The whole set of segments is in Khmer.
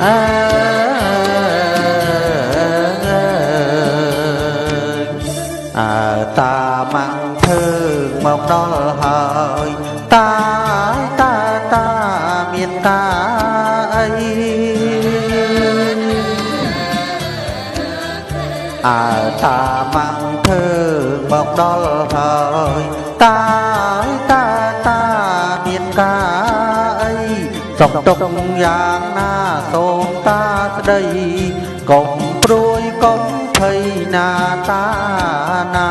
តាម៉ាំងធ្វើមកដល់ហើយតាមានតាអីតាម៉ាំងធ្វើមកដល់ហើយតាមានការអីសុំទុកយ៉ាងណាសូមតាស្ដីកុំព្រួយកុំភ័យណាតាណា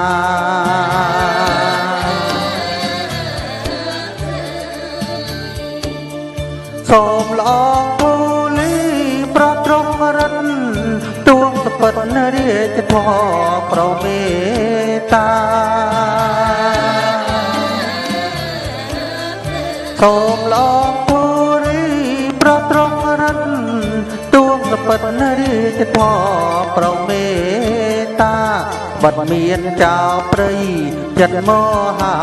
សូមល្អធូលីប្រត្រង់រិទ្ធទួងសពិតរាជធម៌ប្រមេតាសូមល្អធូលីប្រត្រង់រិទ្ធទួងសពិតរាជធម៌ប្រមេតាបាត់មានចោលព្រៃចិត្តមហា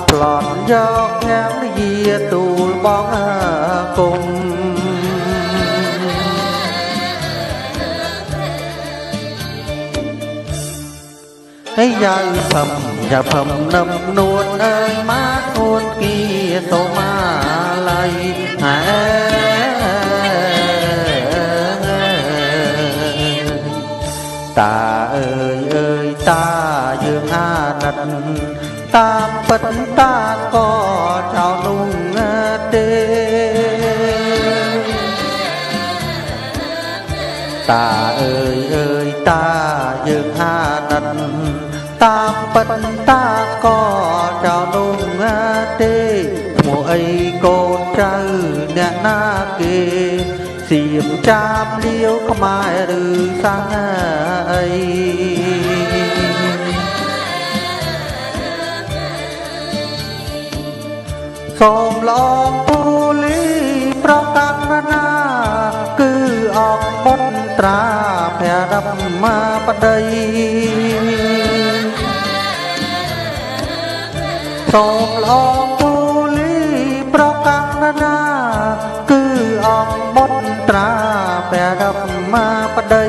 ប្លន់យកញាំយាទូលបងគុំហើយយ៉ាវភឹមនឹមនួនអើយមកនួនគីសូមាឡៃតាអើយតាយើងអាណិតតាមពិតតាក៏ចោលនោះទេតាអើយតាយើងអាណិតតាមពិតតាក៏ចោលនោះទេឈ្មោះអីកូនចៅអ្នកណាគេសៀមចាបលាវខ្មែរឬសាំងអីសូមឡងពូលីប្រកាសណាគឺអបបុត្រាភរមបតីសូមឡងពូលីប្រកាសណាគឺអបបុត្រាភរមបតី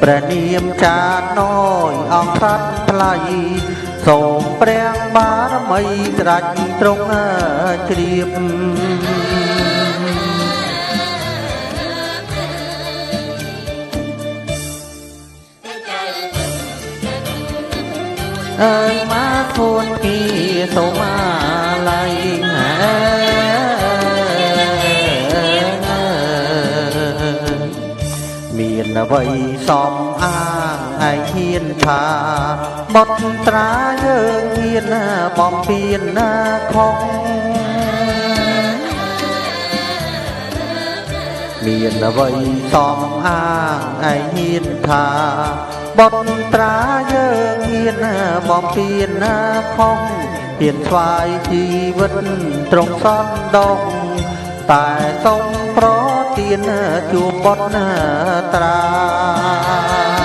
ព្រះនាមចាតណយអង្គសត្វថ្លៃសូមព្រះបារមីត្រាច់ត្រង់ជ្រាបអើយមកធួនគីសូមាឡៃមានអ្វីសំអាងឯហ៊ានថាបុត្រាយើងហ៊ានបំពេញខុសមានអ្វីសំអាងឯហ៊ានថាបុត្រាយើងហ៊ានបំពេញខុសហ៊ានស្វាយជីវិតត្រង់សន្ដងតែសូមប្រទានជួបបុត្រា